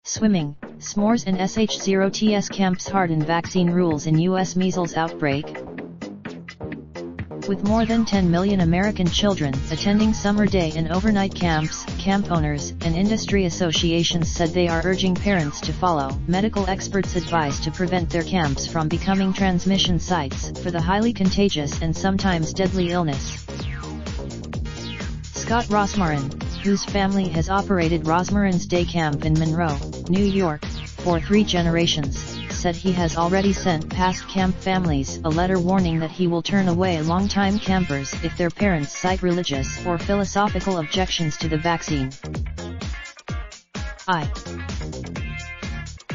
Swimming, s'mores and sh0ts camps harden vaccine rules in U.S. measles outbreak. With more than 10 million American children attending summer day and overnight camps, camp owners and industry associations said they are urging parents to follow medical experts' advice to prevent their camps from becoming transmission sites for the highly contagious and sometimes deadly illness. Scott Rosmarin, whose family has operated Rosmarin's Day Camp in Monroe, New York, for 3 generations, said he has already sent past camp families a letter warning that he will turn away longtime campers if their parents cite religious or philosophical objections to the vaccine.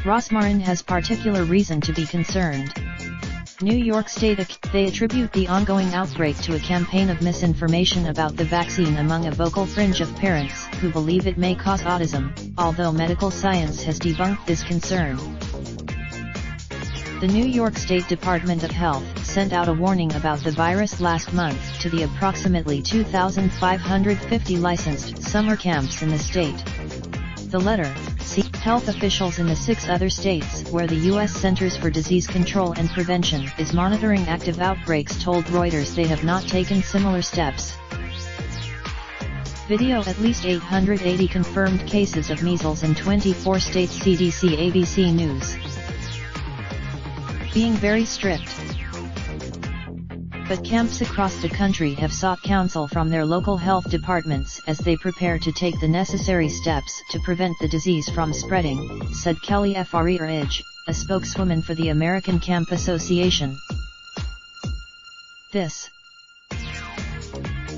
Rosmarin has particular reason to be concerned. New York State they attribute the ongoing outbreak to a campaign of misinformation about the vaccine among a vocal fringe of parents who believe it may cause autism, although medical science has debunked this concern. The New York State Department of Health sent out a warning about the virus last month to the approximately 2,550 licensed summer camps in the state. The letter, health officials in the 6 other states where the U.S. Centers for Disease Control and Prevention is monitoring active outbreaks told Reuters they have not taken similar steps. Video at least 880 confirmed cases of measles in 24 states. CDC ABC News. Being very strict. But camps across the country have sought counsel from their local health departments as they prepare to take the necessary steps to prevent the disease from spreading, said Kelly Frerich, a spokeswoman for the American Camp Association.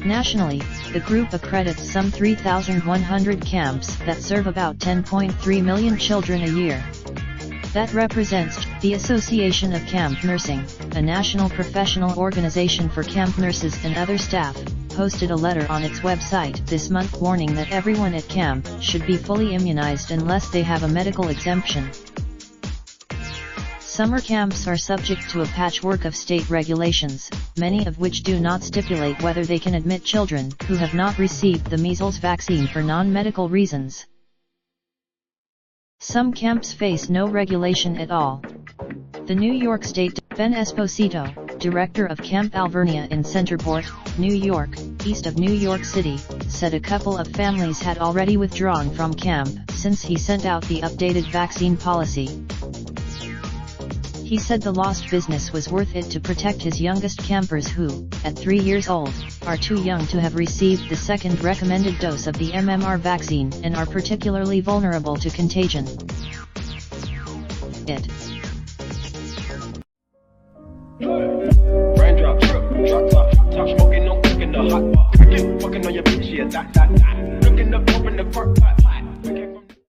Nationally, the group accredits some 3,100 camps that serve about 10.3 million children a year. That represents the Association of Camp Nursing, a national professional organization for camp nurses and other staff, posted a letter on its website this month warning that everyone at camp should be fully immunized unless they have a medical exemption. Summer camps are subject to a patchwork of state regulations, many of which do not stipulate whether they can admit children who have not received the measles vaccine for non-medical reasons. Some camps face no regulation at all. The New York State Ben Esposito, director of Camp Alvernia in Centerport, New York, east of New York City, said a couple of families had already withdrawn from camp since he sent out the updated vaccine policy. He said the lost business was worth it to protect his youngest campers who, at 3 years old, are too young to have received the second recommended dose of the MMR vaccine and are particularly vulnerable to contagion. Raindrop, drop top, smoking, no cooking the hot pot. Fucking on your bitch, yeah, that. Looking up, open the park,